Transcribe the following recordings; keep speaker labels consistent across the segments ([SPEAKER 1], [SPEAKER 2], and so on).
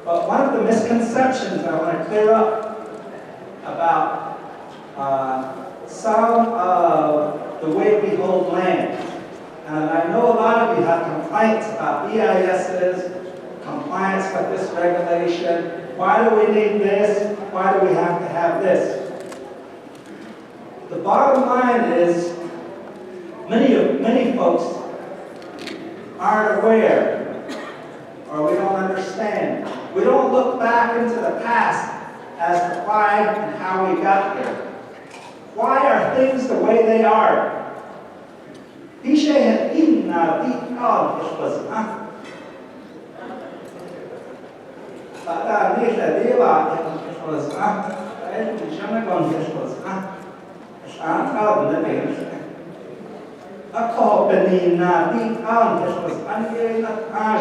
[SPEAKER 1] But one of the misconceptions I want to clear up about some of the way we hold land. And I know a lot of you have complaints about EISs, compliance with this regulation. Why do we need this? Why do we have to have this? The bottom line is, many folks aren't aware, or we don't understand. We don't look back into the past as to why and how we got here. Why are things the way they are?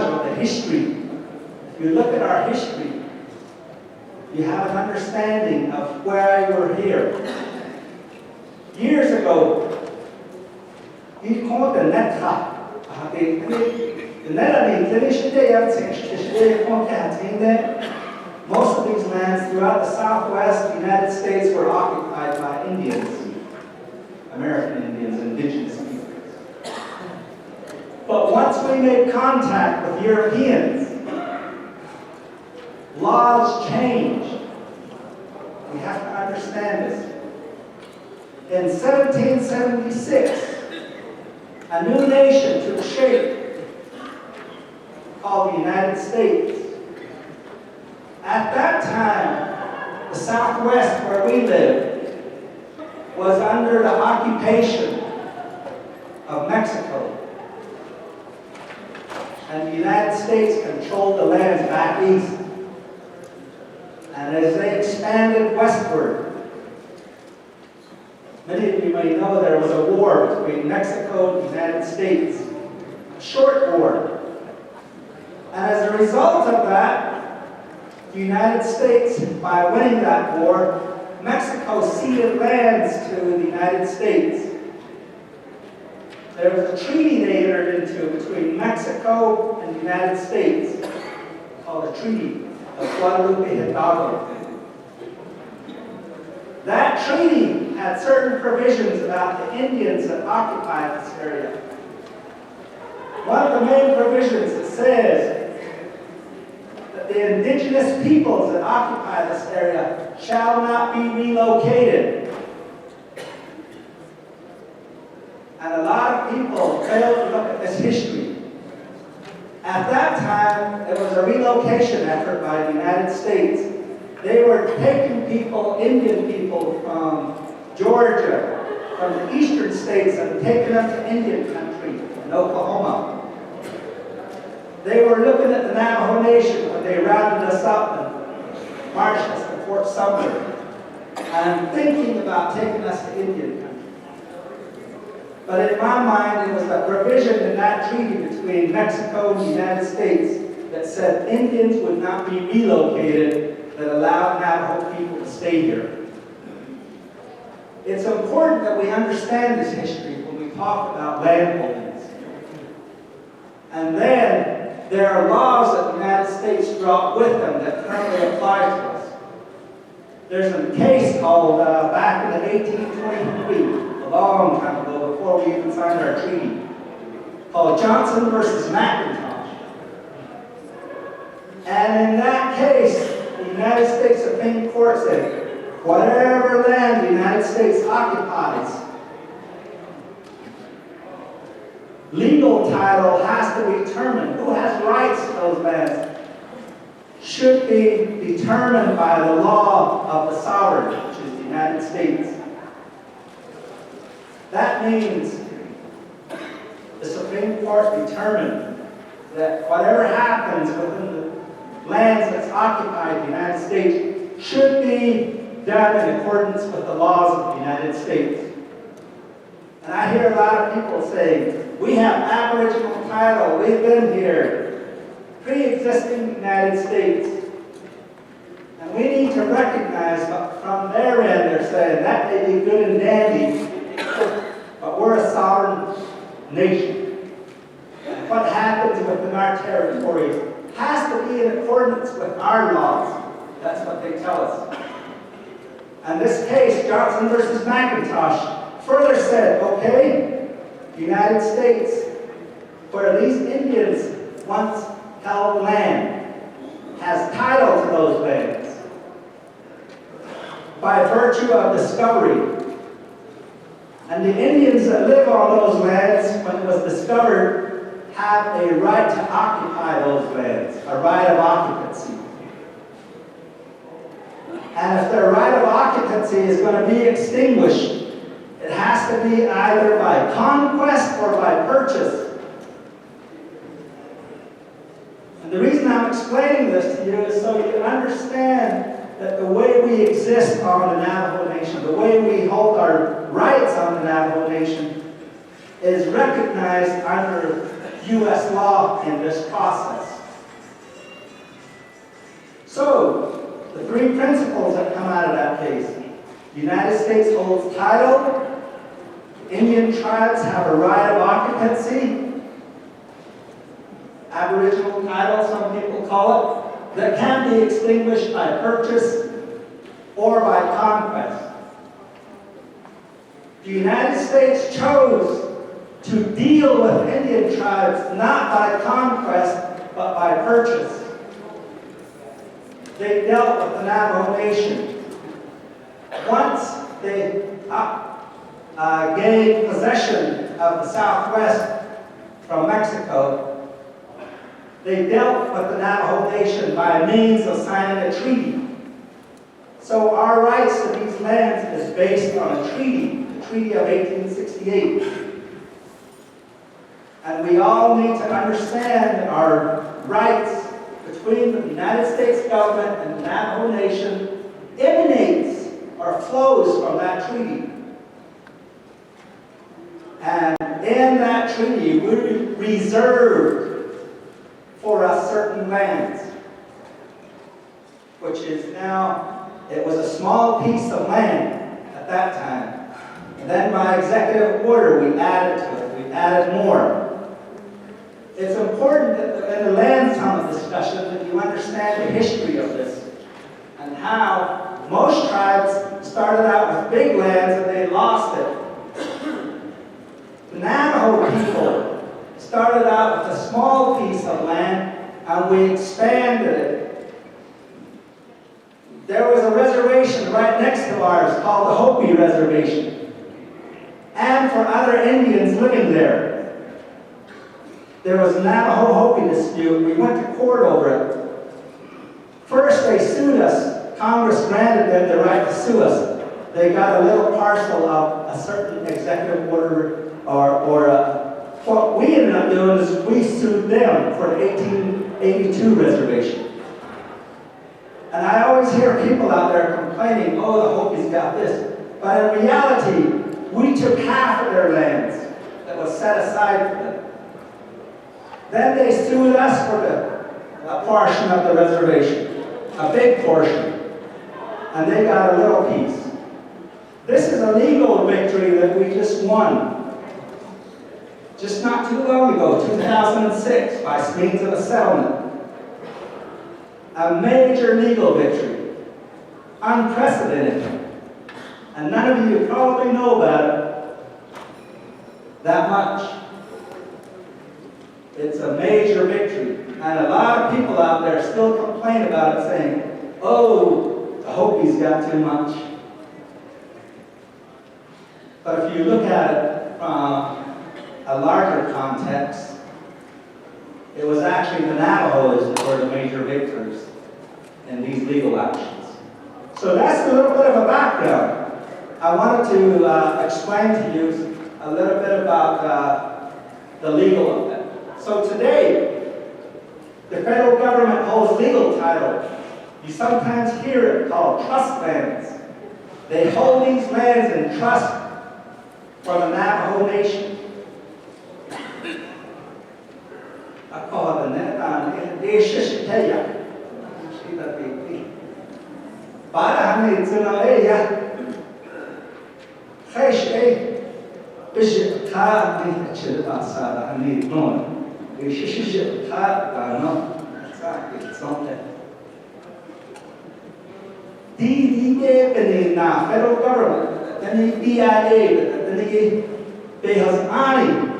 [SPEAKER 1] The history. If you look at our history, you have an understanding of why we're here. Years ago, you called the net. Most of these lands throughout the Southwest United States were occupied by Indians, American Indians, indigenous peoples. But once we made contact with Europeans, laws changed. We have to understand this. In 1776, a new nation took shape called the United States. At that time, the Southwest, where we lived, was under the occupation of Mexico. And the United States controlled the lands back east. And as they expanded westward, many of you may know there was a war between Mexico and the United States, a short war. And as a result of that, the United States, by winning that war, Mexico ceded lands to the United States. There was a treaty they entered into between Mexico and the United States called the Treaty of Guadalupe Hidalgo. That treaty had certain provisions about the Indians that occupied this area. One of the main provisions that says that the indigenous peoples that occupy this area shall not be relocated. And a lot of people fail to look at this history. At that time, it was a relocation effort by the United States. They were taking people, Indian people from Georgia, from the eastern states, and taking them to Indian country in Oklahoma. They were looking at the Navajo Nation when they rounded us up and marched us to Fort Sumter, and thinking about taking us to Indian country. But in my mind, it was a provision in that treaty between Mexico and the United States that said Indians would not be relocated, that allowed Navajo people to stay here. It's important that we understand this history when we talk about land holdings. And then there are laws that the United States brought with them that currently apply to us. There's a case called back in 1823, a long time ago, before we even signed our treaty, called Johnson versus McIntosh. And in that case, the United States Supreme Court said, whatever land the United States occupies, legal title has to be determined. Who has rights to those lands should be determined by the law of the sovereign, which is the United States. That means the Supreme Court determined that whatever happens within the lands that's occupied in the United States should be done in accordance with the laws of the United States. And I hear a lot of people saying, we have Aboriginal title, we've been here, pre-existing the United States. And we need to recognize, but from their end they're saying, that may be good and dandy, but we're a sovereign nation. And what happens within our territories has to be in accordance with our laws. That's what they tell us. And this case, Johnson versus McIntosh, further said, okay, the United States, where these Indians once held land, has title to those lands by virtue of discovery. And the Indians that live on those lands, when it was discovered, have a right to occupy those lands, a right of occupancy. And if their right of occupancy is going to be extinguished, it has to be either by conquest or by purchase. And the reason I'm explaining this to you is so you can understand that the way we exist on the Navajo Nation, the way we hold our rights on the Navajo Nation, is recognized under U.S. law in this process. So, the three principles that come out of that case. The United States holds title. Indian tribes have a right of occupancy. Aboriginal title, some people call it, that can be extinguished by purchase or by conquest. The United States chose to deal with Indian tribes not by conquest, but by purchase. They dealt with the Navajo Nation. Once they gained possession of the Southwest from Mexico, they dealt with the Navajo Nation by means of signing a treaty. So our rights to these lands is based on a treaty, the Treaty of 1868. And we all need to understand our rights between the United States government and the Navajo Nation emanates or flows from that treaty. And in that treaty, we reserved for us certain lands, which is now, it was a small piece of land at that time. And then by executive order, we added to it, we added more. It's important that in the Land Summit discussion that you understand the history of this and how most tribes started out with big lands and they lost it. The Navajo people started out with a small piece of land and we expanded it. There was a reservation right next to ours called the Hopi Reservation, and for other Indians living there. There was a Navajo-Hopi dispute. We went to court over it. First, they sued us. Congress granted them the right to sue us. They got a little parcel of a certain executive order, what we ended up doing is we sued them for the 1882 reservation. And I always hear people out there complaining, oh, the Hopis got this. But in reality, we took half of their lands that was set aside for them. Then they sued us for a portion of the reservation, a big portion, and they got a little piece. This is a legal victory that we just won. Just not too long ago, 2006, by means of a settlement. A major legal victory, unprecedented. And none of you probably know about it that much. It's a major victory. And a lot of people out there still complain about it, saying, oh, the Hopis got too much. But if you look at it from a larger context, it was actually the Navajos that were the major victors in these legal actions. So that's a little bit of a background. I wanted to explain to you a little bit about the legal of it. So today, the federal government holds legal title. You sometimes hear it called trust lands. They hold these lands in trust for the Navajo Nation. I call it the di in the federal government, then the BIA, then the Behazani,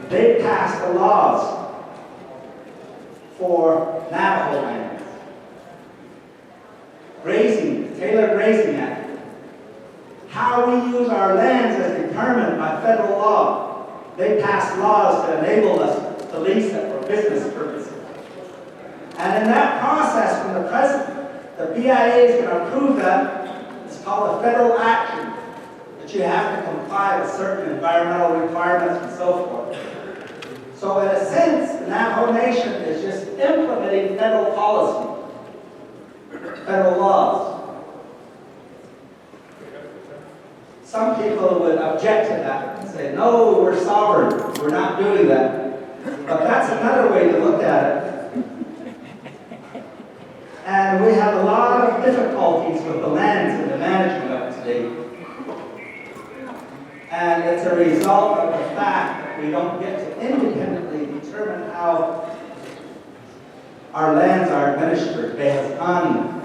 [SPEAKER 1] they passed the laws for Navajo lands. Grazing, the Taylor Grazing Act. How we use our lands is determined by federal law. They passed laws to enable us to lease it for business purposes. And in that process, when the president, the BIA is going to approve that, it's called a federal action, that you have to comply with certain environmental requirements and so forth. So in a sense, the Navajo Nation is just implementing federal policy, federal laws. Some people would object to that and say, no, we're sovereign, we're not doing that. But that's another way to look at it. And we have a lot of difficulties with the lands and the management of today. And it's a result of the fact that we don't get to independently determine how our lands are administered based on.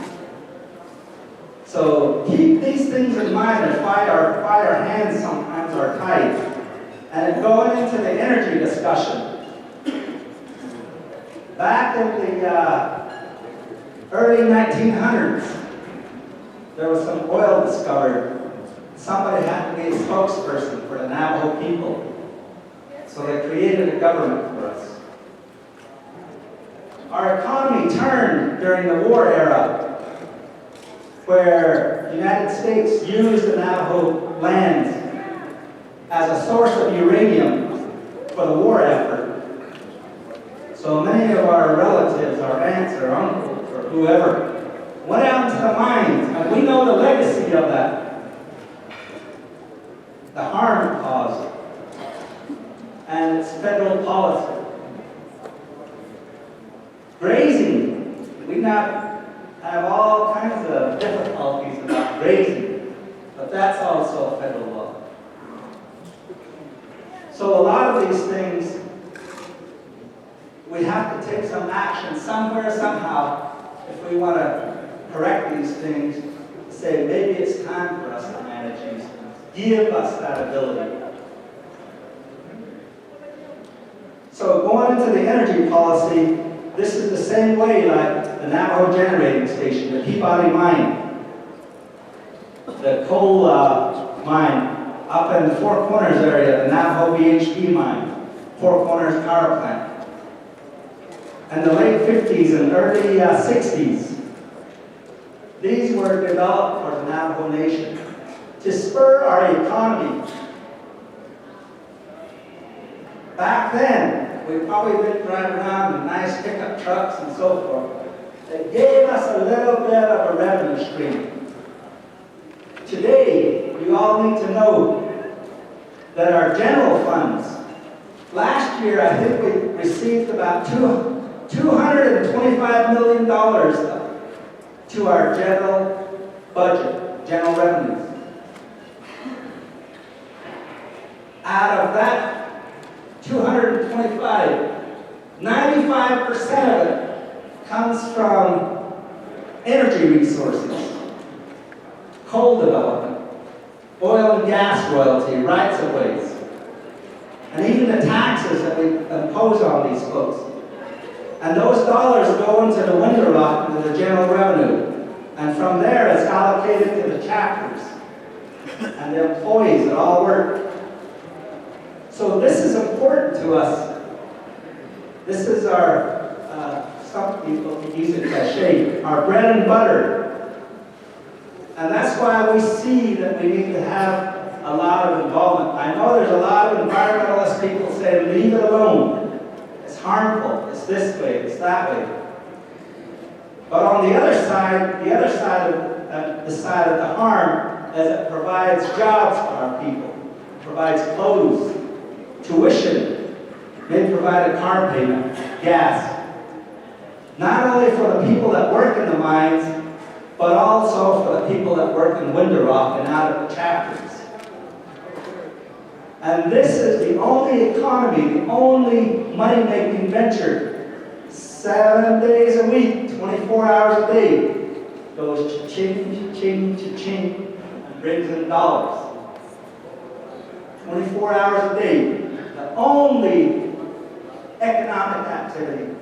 [SPEAKER 1] So keep these things in mind as why our hands sometimes are tied. And going into the energy discussion, back in the early 1900s, there was some oil discovered. Somebody had to be a spokesperson for the Navajo people. So they created a government for us. Our economy turned during the war era, where the United States used the Navajo lands as a source of uranium for the war effort. So many of our relatives, our aunts or uncles or whoever, went out into the mines, and we know the legacy of that. The harm caused, and it's federal policy. Grazing, we not have all kinds of difficulties about grazing, but that's also federal law. So a lot of these things, we have to take some action somewhere, somehow, if we want to correct these things, to say maybe it's time for us to manage these things. Give us that ability. So going into the energy policy, this is the same way like the Navajo generating station, the Peabody mine, the coal mine up in the Four Corners area, the Navajo BHP mine, Four Corners power plant. In the late 50s and early 60s, these were developed for the Navajo Nation to spur our economy. Back then, we probably didn't drive around in nice pickup trucks and so forth. They gave us a little bit of a revenue stream. Today, you all need to know that our general funds, last year I think we received about $225 million to our general budget, general revenues. Out of that 225, 95% of it comes from energy resources, coal development, oil and gas royalty, rights of ways, and even the taxes that we impose on these folks. And those dollars go into the window rock, into the general revenue. And from there, it's allocated to the chapters and the employees that all work. So this is important to us. This is our, some people use it cliche, our bread and butter. And that's why we see that we need to have a lot of involvement. I know there's a lot of environmentalist people saying, leave it alone. It's harmful, it's this way, it's that way. But on the other side of the harm, is it provides jobs for our people, provides clothes, tuition, may provide a car payment, gas. Not only for the people that work in the mines, but also for the people that work in Window Rock and out of the chapters. And this is the only economy, the only money-making venture. 7 days a week, 24 hours a day, goes cha-ching, cha-ching, cha-ching, and brings in dollars. 24 hours a day, the only economic activity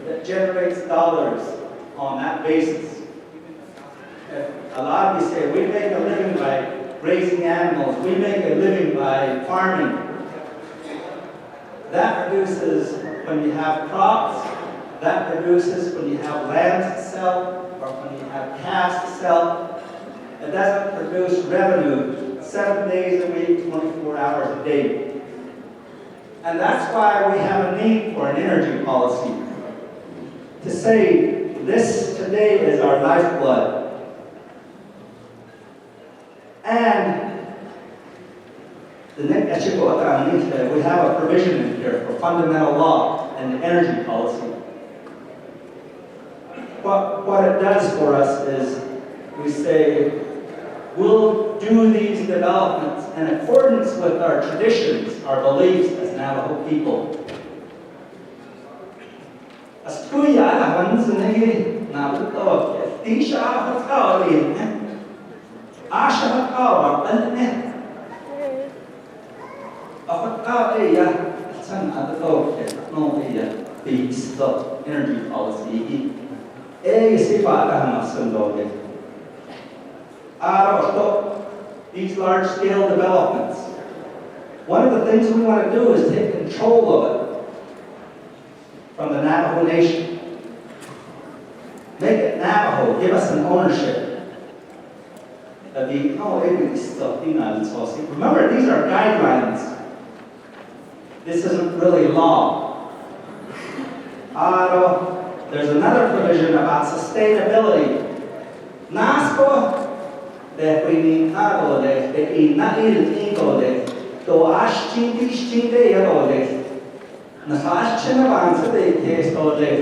[SPEAKER 1] that generates dollars on that basis. A lot of you say, we make a living by raising animals, we make a living by farming. That produces when you have crops, that produces when you have land to sell, or when you have calves to sell. It doesn't produce revenue 7 days a week, 24 hours a day. And that's why we have a need for an energy policy. To say, this today is our lifeblood. And we have a provision in here for fundamental law and energy policy. What it does for us is we say, we'll do these developments in accordance with our traditions, our beliefs as Navajo people. Energy policy. These large-scale developments. One of the things we want to do is take control of it from the Navajo Nation. Make it Navajo, give us an ownership. Remember, these are guidelines. This isn't really law. There's another provision about sustainability. NASCO, that we need cargo, that we not need ego, that to ash chinky day at all this. Nasash chinavans at the case all this.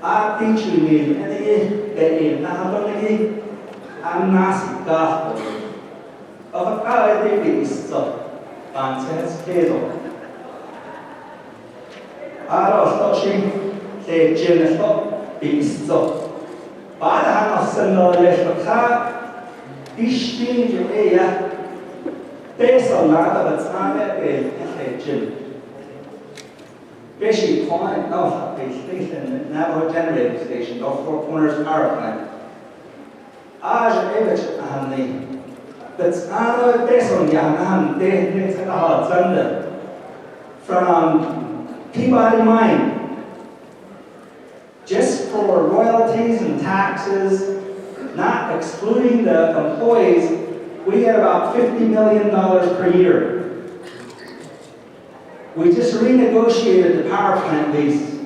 [SPEAKER 1] I teach you me, and that is not only I'm nasi gospel. Of a car, I think it's so. Fancy case. Tsosie, say Jennifer, be so. But I have no left of car. Ishtin, you based on that, but it's not that way. Jim. Basically, point no station, Navajo generating station, no Four Corners power plant. Aj Evich Amni. But it's not based on Yanam, they make a hard thunder from Peabody Mine. Just for royalties and taxes, not excluding the employees, we get about $50 million per year. We just renegotiated the power plant lease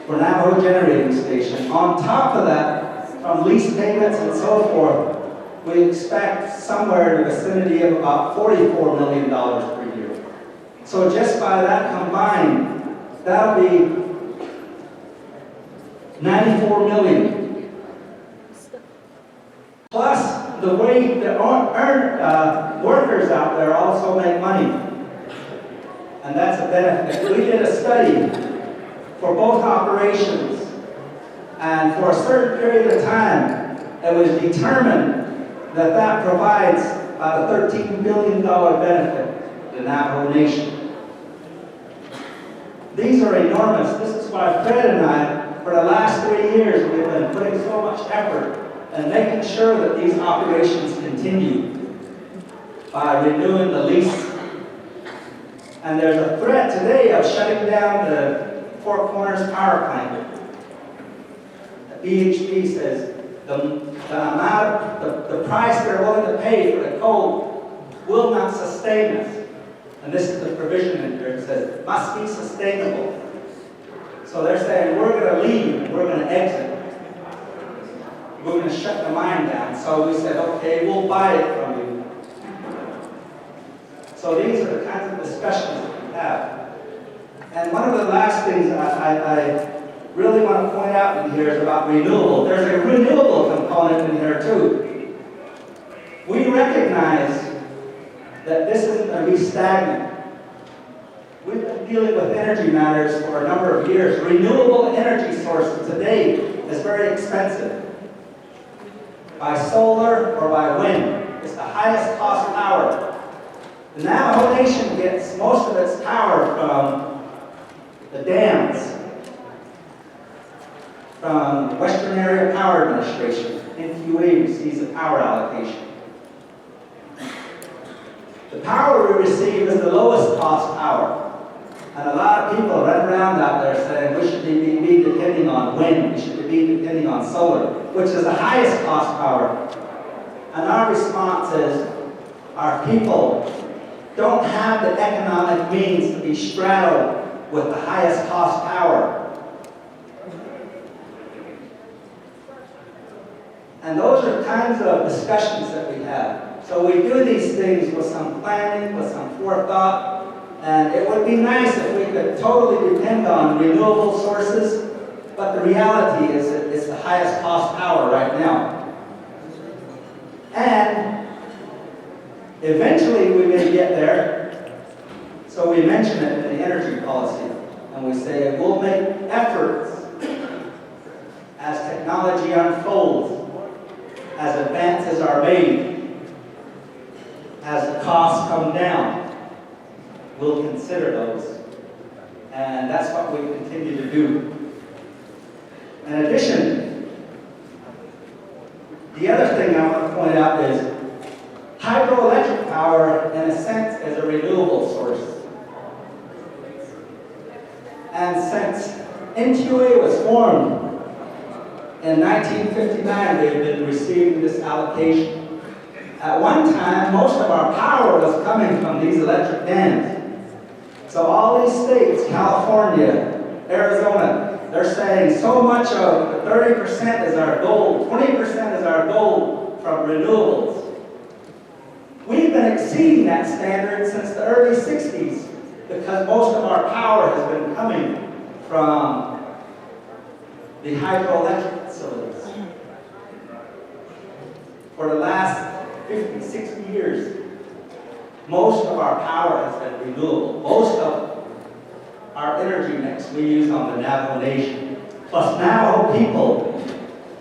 [SPEAKER 1] for Navajo generating station. On top of that, from lease payments and so forth, we expect somewhere in the vicinity of about $44 million per year. So just by that combined, that'll be $94 million. Plus, the way the workers out there also make money. And that's a benefit. We did a study for both operations. And for a certain period of time, it was determined that that provides about a $13 billion benefit to the Navajo Nation. These are enormous. This is why Fred and I, for the last 3 years, we've been putting so much effort and making sure that these operations continue by renewing the lease. And there's a threat today of shutting down the Four Corners power plant. The BHP says the price they're willing to pay for the coal will not sustain us. And this is the provision in here. It says it must be sustainable. So they're saying we're going to leave and we're going to exit. We're going to shut the mine down. So we said, okay, we'll buy it from you. So these are the kinds of discussions that we have. And one of the last things I really want to point out in here is about renewable. There's a renewable component in here too. We recognize that this isn't going to be stagnant. We've been dealing with energy matters for a number of years. Renewable energy sources today is very expensive. By solar or by wind, it's the highest cost power. The Navajo Nation gets most of its power from the dams, from the Western Area Power Administration. NQA receives the power allocation. The power we receive is the lowest cost power. And a lot of people run around out there saying we should be depending on wind, we should be depending on solar, which is the highest cost power. And our response is, our people don't have the economic means to be straddled with the highest cost power. And those are kinds of discussions that we have. So we do these things with some planning, with some forethought, and it would be nice if we could totally depend on renewable sources, but the reality is that it's the highest cost power right now. And eventually we may get there, so we mention it in the energy policy, and we say we'll make efforts as technology unfolds, as advances are made, as the costs come down. We'll consider those. And that's what we continue to do. In addition, the other thing I want to point out is hydroelectric power, in a sense, is a renewable source. And since NQA was formed in 1959, they've been receiving this allocation. At one time, most of our power was coming from these electric dams. So all these states, California, Arizona, they're saying so much of the 30% is our goal, 20% is our goal from renewables. We've been exceeding that standard since the early 60s because most of our power has been coming from the hydroelectric facilities. For the last 50, 60 years, most of our power has been renewable. Most of our energy mix we use on the Navajo Nation. Plus, Navajo people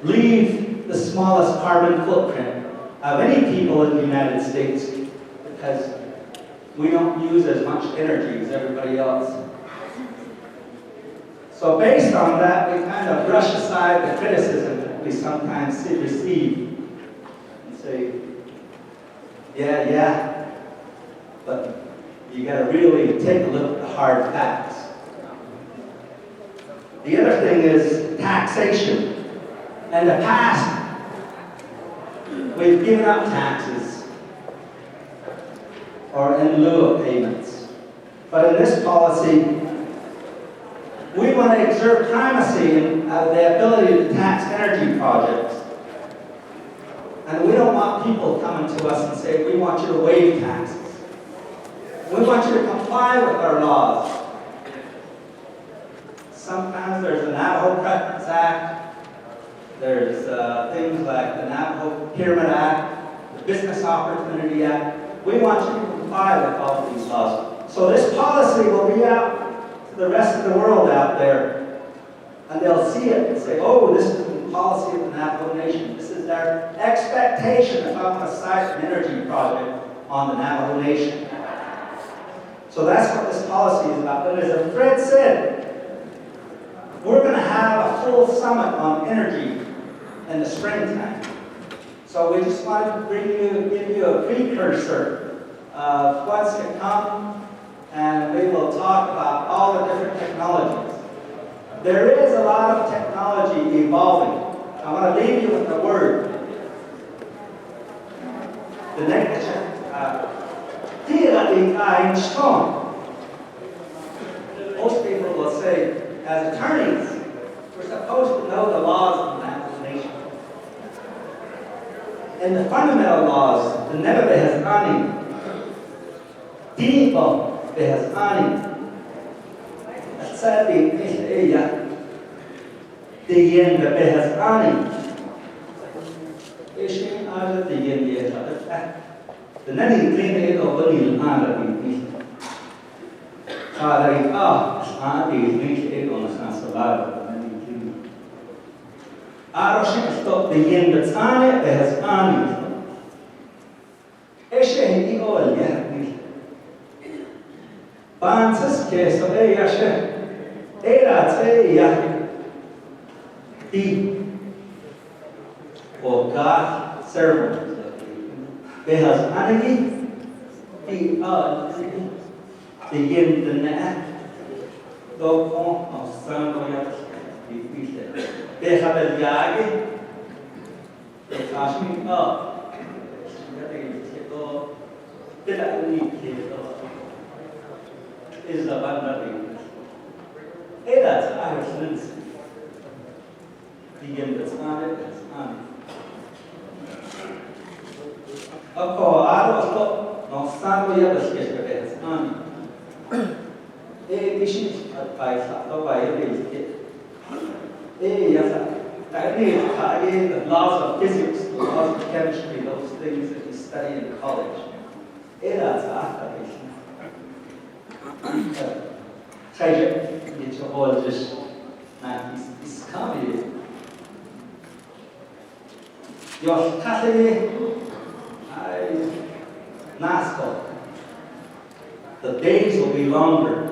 [SPEAKER 1] leave the smallest carbon footprint of any people in the United States because we don't use as much energy as everybody else. So based on that, we kind of brush aside the criticism that we sometimes receive and say, yeah, but you got to really take a look at the hard facts. The other thing is taxation. In the past, we've given up taxes or in lieu of payments. But in this policy, we want to exert primacy in the ability to tax energy projects. And we don't want people coming to us and saying, we want you to waive taxes. We want you to comply with our laws. Sometimes there's the Navajo Preference Act. There's things like the Navajo Pyramid Act, the Business Opportunity Act. We want you to comply with all of these laws. So this policy will be out to the rest of the world out there. And they'll see it and say, oh, this is the policy of the Navajo Nation. This is their expectation if I want to site an energy project on the Navajo Nation. So that's what this policy is about. But as Fred said, we're going to have a full summit on energy in the springtime. So we just wanted to give you a precursor of what's to come, and we will talk about all the different technologies. There is a lot of technology evolving. I want to leave you with a word. The next most people will say, as attorneys, we're supposed to know the laws of the Navajo Nation. And the fundamental laws, the Neva Behazani, Dibo Behazani, Asadi Eya, Diyen Behazani, Ishin Aja Diyen Yeta. The nanny clean it or bunny and the Father, Auntie, make it on a sansalada, and then clean. Aroshik stop the yin that's on it, it has army. Eshe, he all, yeah. Bansis case of a yashe, that's a yah. He or God servant. They has anagi, he the yin the net, dog of sun or yah. They have a yagi, they cash me up. Did I need is the boundary. That's Ireland's. The yin that's on it, that's on it. Of course, I was not stand with the sketch, that's on it. This is by yes, I need the laws of physics, the laws of chemistry, those things that you study in college. That's after treasure, it's all just it's comedy. Your Catholic, NASCAR. The days will be longer.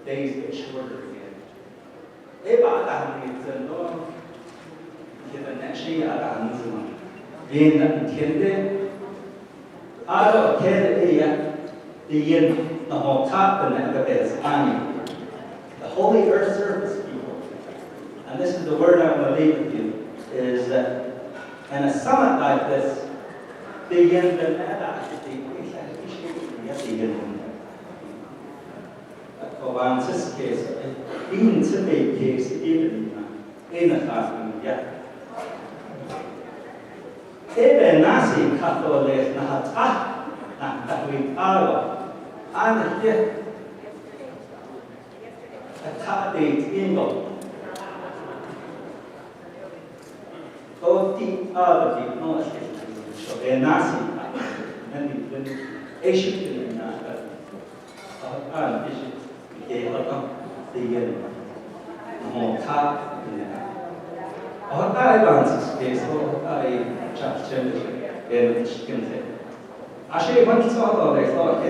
[SPEAKER 1] Days get shorter again. The Holy Earth Service people, and this is the word I'm going to leave with you, is that in a summit like this, case, even today case, even in the classroom, yeah. Even Nasi Catholic Catholic Arwa, and here a Catholic Ingo. Both the other people, so they're Nasi, and the Asian in they are the more top. I advances case, I chapter and chicken. I say, when it's all they thought,